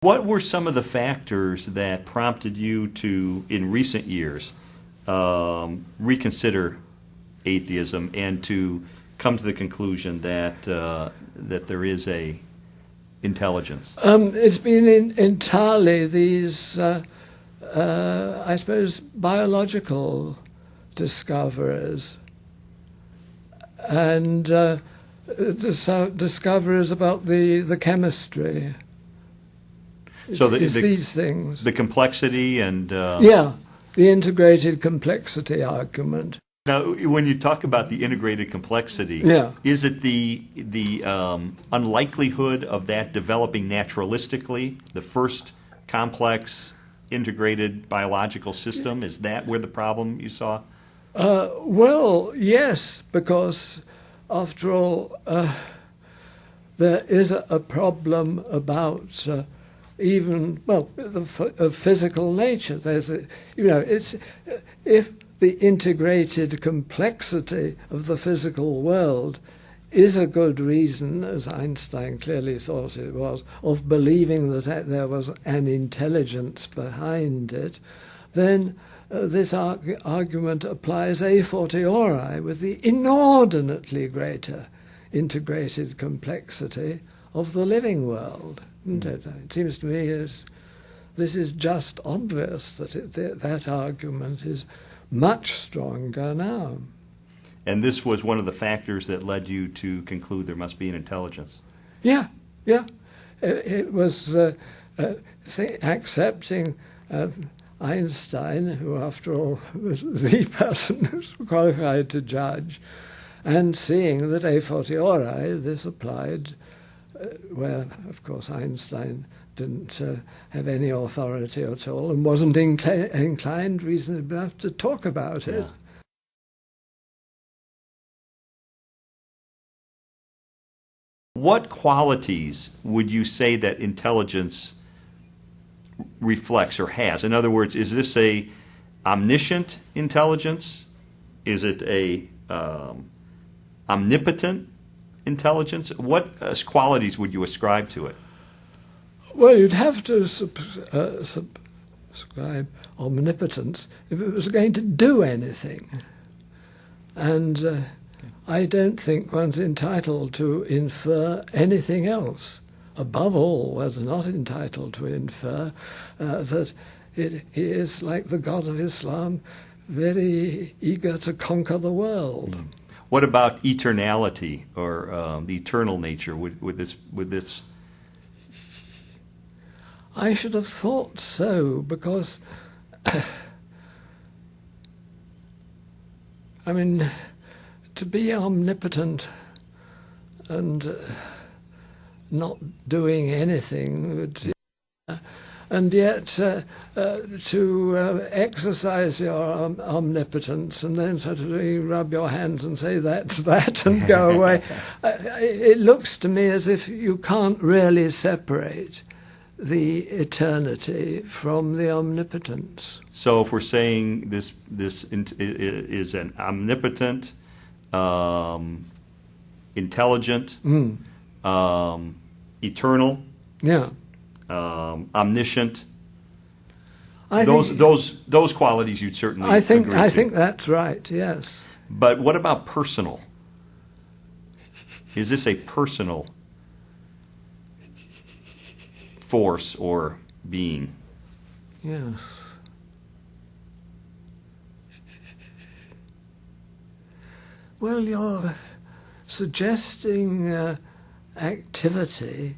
What were some of the factors that prompted you to, in recent years, reconsider atheism and to come to the conclusion that that there is a intelligence? It's been entirely these, I suppose, biological discoveries and discoveries about the chemistry. So these things. The complexity and... Yeah, the integrated complexity argument. Now, when you talk about the integrated complexity, yeah. Is it the unlikelihood of that developing naturalistically, the first complex integrated biological system? Is that where the problem you saw? Well, yes, because after all, there is a problem about of physical nature. There's it's if the integrated complexity of the physical world is a good reason, as Einstein clearly thought it was, of believing that there was an intelligence behind it, then this argument applies a fortiori with the inordinately greater integrated complexity of the living world. It seems to me this is just obvious that that argument is much stronger now. And this was one of the factors that led you to conclude there must be an intelligence. Yeah. It was accepting Einstein, who after all was the person who's qualified to judge, and seeing that a fortiori this applied where, of course, Einstein didn't have any authority at all and wasn't inclined reasonably enough to talk about it. Yeah. What qualities would you say that intelligence reflects or has? In other words, is this a omniscient intelligence? Is it a omnipotent intelligence? What qualities would you ascribe to it? Well, you'd have to subscribe omnipotence if it was going to do anything. And I don't think one's entitled to infer anything else. Above all, one's not entitled to infer that he is, like the God of Islam, very eager to conquer the world. What about eternality or the eternal nature? Would this? I should have thought so, because I mean, to be omnipotent and not doing anything, and yet to exercise your omnipotence and then sort of rub your hands and say that's that and go away. It looks to me as if you can't really separate the eternity from the omnipotence. So if we're saying this is an omnipotent, intelligent, eternal, omniscient, those qualities you'd certainly agree to. I think that's right, yes. But what about personal? Is this a personal force or being? Yes. Well, you're suggesting activity.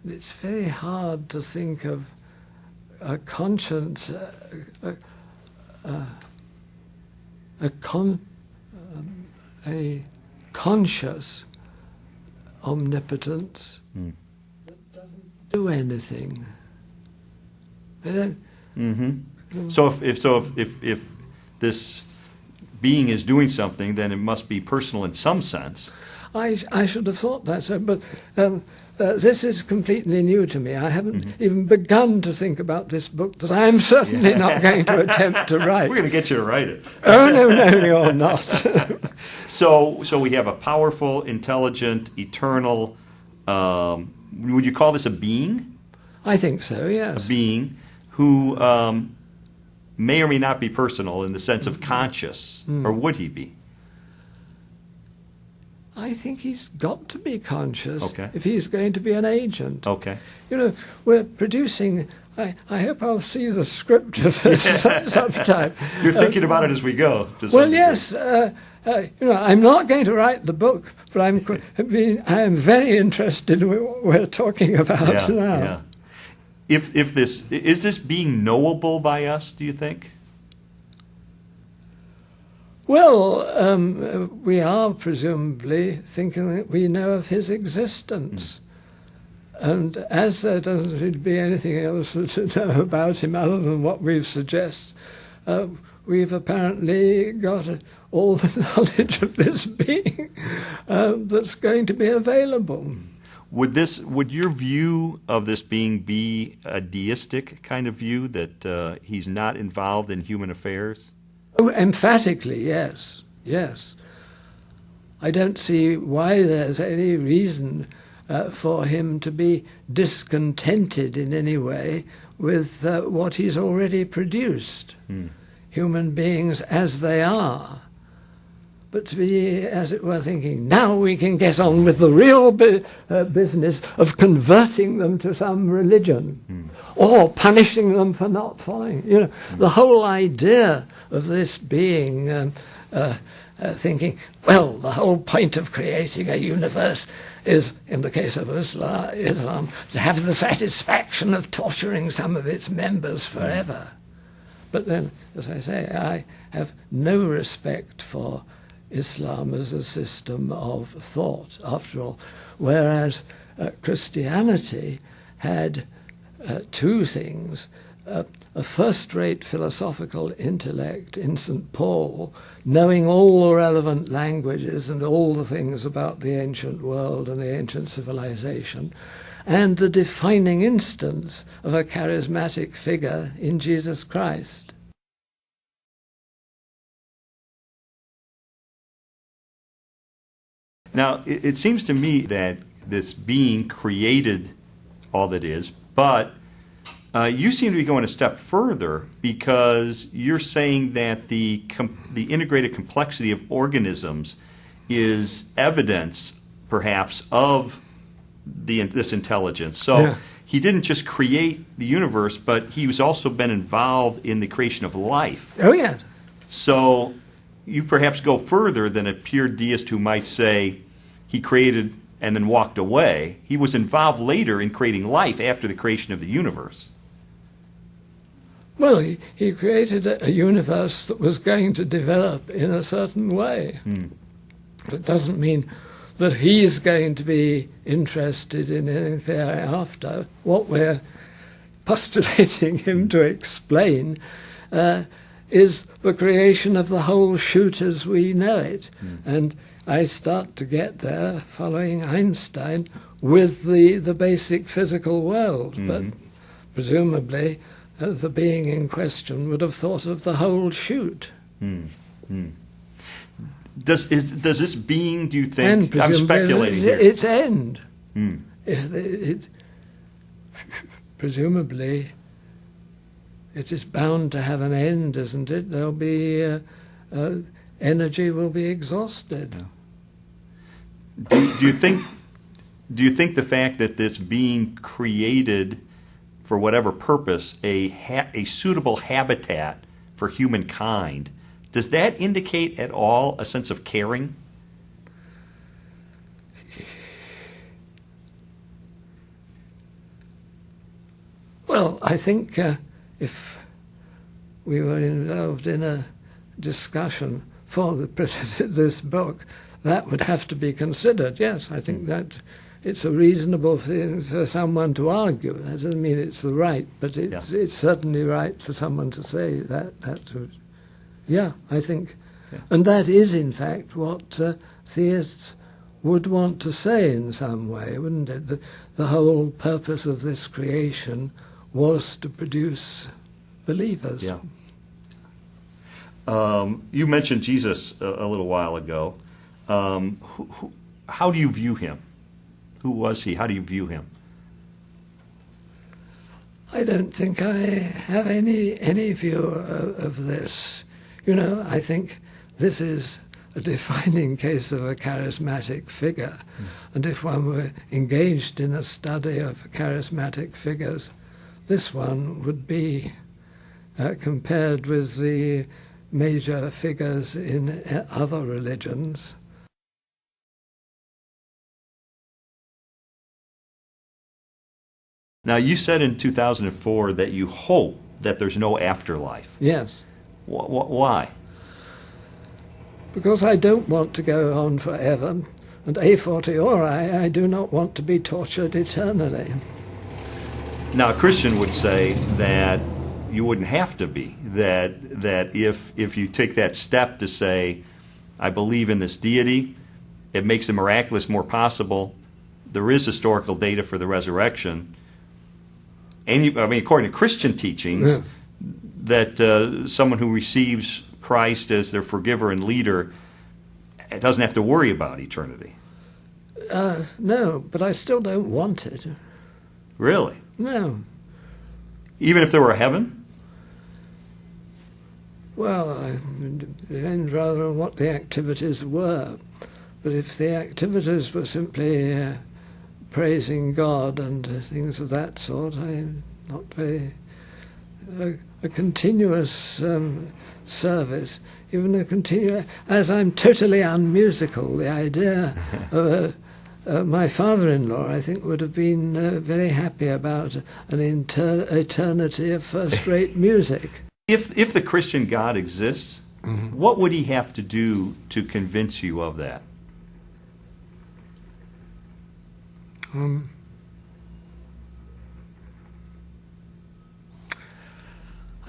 It's very hard to think of a conscience, a conscious omnipotence that doesn't do anything. I don't. Mm-hmm. So if this being is doing something, then it must be personal in some sense. I should have thought that, so, but this is completely new to me. I haven't even begun to think about this book that I'm certainly not going to attempt to write. We're going to get you to write it. Oh, no, you're not. So we have a powerful, intelligent, eternal, would you call this a being? I think so, yes. A being who may or may not be personal in the sense of conscious, or would he be? I think he's got to be conscious Okay. if he's going to be an agent. Okay. You know, we're producing. I hope I'll see the script of this sometime. You're thinking about it as we go. To some Well, degree. yes. You know, I'm not going to write the book, but I am very interested in what we're talking about now. Yeah. If this is this being knowable by us, do you think? Well, we are presumably thinking that we know of his existence. And as there doesn't seem to be anything else to know about him other than what we've suggested, we've apparently got all the knowledge of this being that's going to be available. Would your view of this being be a deistic kind of view, that he's not involved in human affairs? Oh, emphatically, yes, yes. I don't see why there's any reason for him to be discontented in any way with what he's already produced. Human beings as they are. But to be, as it were, thinking, now we can get on with the real business of converting them to some religion or punishing them for not following. You know, the whole idea of this being thinking, well, the whole point of creating a universe is, in the case of Islam, to have the satisfaction of torturing some of its members forever. But then, as I say, I have no respect for Islam as a system of thought, after all, whereas Christianity had two things. A first-rate philosophical intellect in St. Paul, knowing all the relevant languages and all the things about the ancient world and the ancient civilization, and the defining instance of a charismatic figure in Jesus Christ. Now, it seems to me that this being created all that is, but you seem to be going a step further, because you're saying that the integrated complexity of organisms is evidence, perhaps, of this intelligence. So he didn't just create the universe, but he's also been involved in the creation of life. Oh, yeah. So you perhaps go further than a pure deist who might say he created and then walked away. He was involved later in creating life after the creation of the universe. Well, he created a universe that was going to develop in a certain way. It doesn't mean that he's going to be interested in anything thereafter. What we're postulating him to explain is the creation of the whole shoot as we know it. And I start to get there, following Einstein, with the basic physical world. But presumably the being in question would have thought of the whole shoot. Does this being, do you think, And I'm speculating here. its end. If presumably it is bound to have an end, isn't it? There'll be energy will be exhausted. Do you think the fact that this being created for whatever purpose a suitable habitat for humankind, does that indicate at all a sense of caring? Well, I think if we were involved in a discussion for this book, that would have to be considered. Yes, I think that it's a reasonable thing for someone to argue. That doesn't mean it's the right, but it's certainly right for someone to say that. Yeah, I think. Yeah. And that is, in fact, what theists would want to say in some way, wouldn't it? The whole purpose of this creation was to produce believers. Yeah. You mentioned Jesus a little while ago. How do you view him? Who was he? How do you view him? I don't think I have any view of this. I think this is a defining case of a charismatic figure. And if one were engaged in a study of charismatic figures, this one would be compared with the major figures in other religions. Now, you said in 2004 that you hope that there's no afterlife. Yes. Why? Because I don't want to go on forever, and a fortiori, I do not want to be tortured eternally. Now, a Christian would say that you wouldn't have to be, that if you take that step to say, I believe in this deity, it makes the miraculous more possible, there is historical data for the resurrection, and according to Christian teachings, that someone who receives Christ as their forgiver and leader doesn't have to worry about eternity. No, but I still don't want it. Really? No. Even if there were a heaven? Well, it depends rather on what the activities were. But if the activities were simply praising God and things of that sort, I'm not very... A continuous service, even a continuous... As I'm totally unmusical, the idea of my father-in-law, I think, would have been very happy about an eternity of first-rate music. If the Christian God exists, what would he have to do to convince you of that?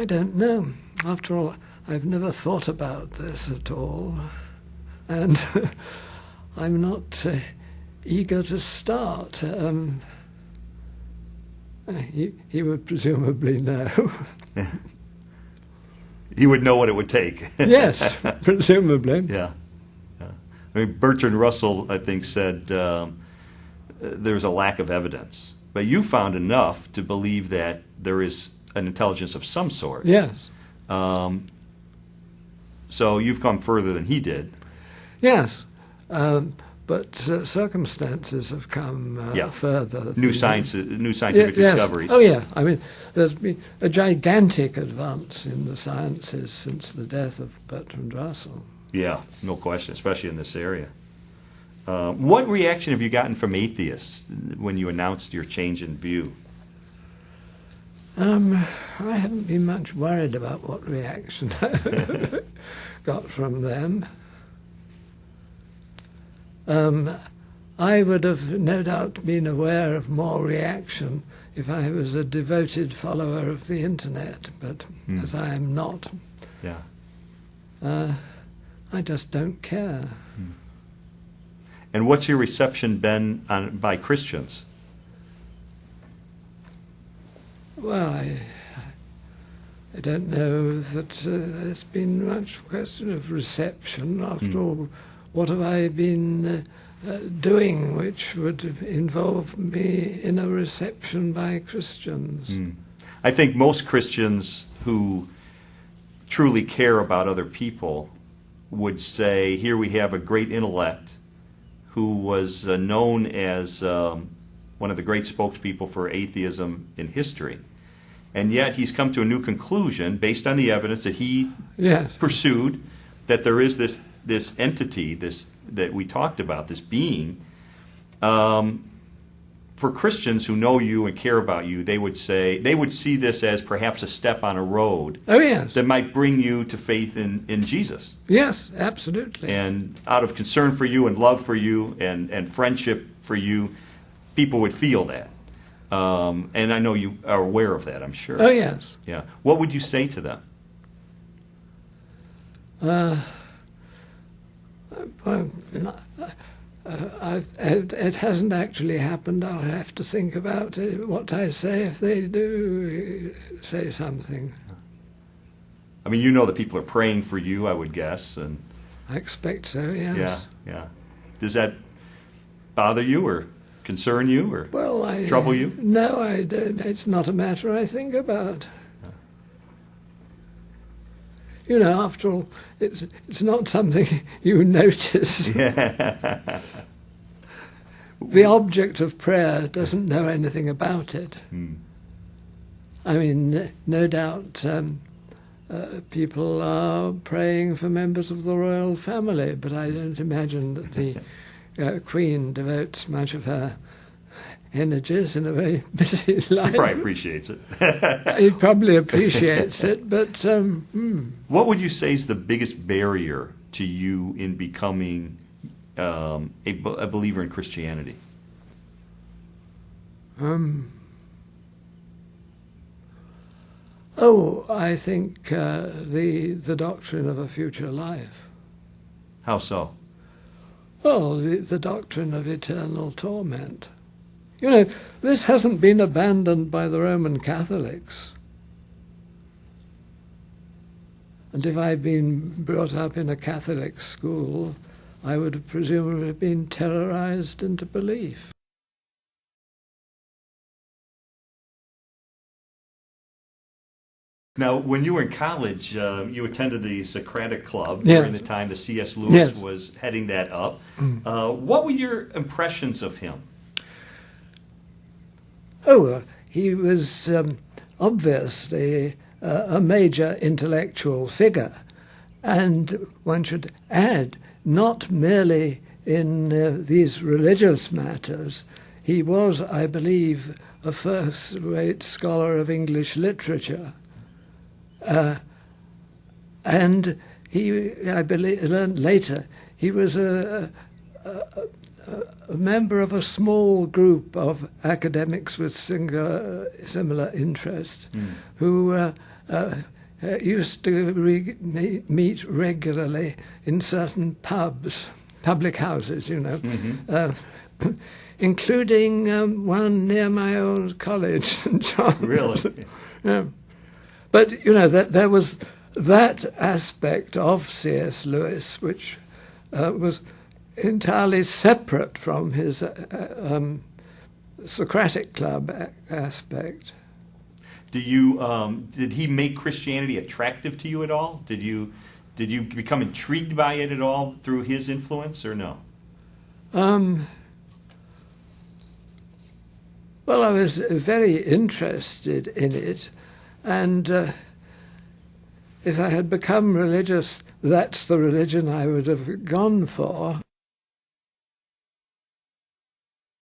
I don't know. After all, I've never thought about this at all. And I'm not eager to start. He would presumably know. He would know what it would take. Yes, presumably. Yeah. Bertrand Russell, I think, said there's a lack of evidence. But you found enough to believe that there is an intelligence of some sort. Yes. So you've come further than he did. Yes. But circumstances have come further. New scientific discoveries. Oh, yeah. I mean, there's been a gigantic advance in the sciences since the death of Bertrand Russell. Yeah, no question, especially in this area. What reaction have you gotten from atheists when you announced your change in view? I haven't been much worried about what reaction I got from them. I would have no doubt been aware of more reaction if I was a devoted follower of the internet, but as I am not, I just don't care. And what's your reception been by Christians? Well, I don't know that there's been much question of reception. After all, what have I been doing which would involve me in a reception by Christians? I think most Christians who truly care about other people would say, here we have a great intellect who was known as one of the great spokespeople for atheism in history. And yet he's come to a new conclusion based on the evidence that he pursued, that there is this entity, that we talked about, this being. For Christians who know you and care about you, they would see this as perhaps a step on a road that might bring you to faith in Jesus. Yes, absolutely. And out of concern for you and love for you and friendship for you, people would feel that. And I know you are aware of that, I'm sure. Oh, yes. Yeah. What would you say to them? It hasn't actually happened. I'll have to think about what I say if they do say something. I mean, you know that people are praying for you, I would guess. And I expect so, yes. Yeah. Does that bother you or concern you or Well, trouble you? No, I don't. It's not a matter I think about. You know, after all, it's not something you notice. Yeah. The object of prayer doesn't know anything about it. I mean, no doubt people are praying for members of the royal family, but I don't imagine that the Queen devotes much of her energies in a very busy life. He probably appreciates it. He probably appreciates it, but... What would you say is the biggest barrier to you in becoming a believer in Christianity? I think the doctrine of a future life. How so? Well, the doctrine of eternal torment. You know, this hasn't been abandoned by the Roman Catholics. And if I'd been brought up in a Catholic school, I would have presumably been terrorized into belief. Now, when you were in college, you attended the Socratic Club Yes. during the time that C.S. Lewis Yes. was heading that up. What were your impressions of him? He was obviously a major intellectual figure, and one should add, not merely in these religious matters. He was, I believe, a first-rate scholar of English literature. And he, I believe, learned later, he was a member of a small group of academics with similar interests who used to meet regularly in certain public houses, you know, including one near my old college, St. John's. Really? Yeah. But, you know, there was that aspect of C.S. Lewis which was entirely separate from his Socratic Club aspect. Did he make Christianity attractive to you at all? Did you become intrigued by it at all through his influence, or no? Well, I was very interested in it, and if I had become religious, that's the religion I would have gone for.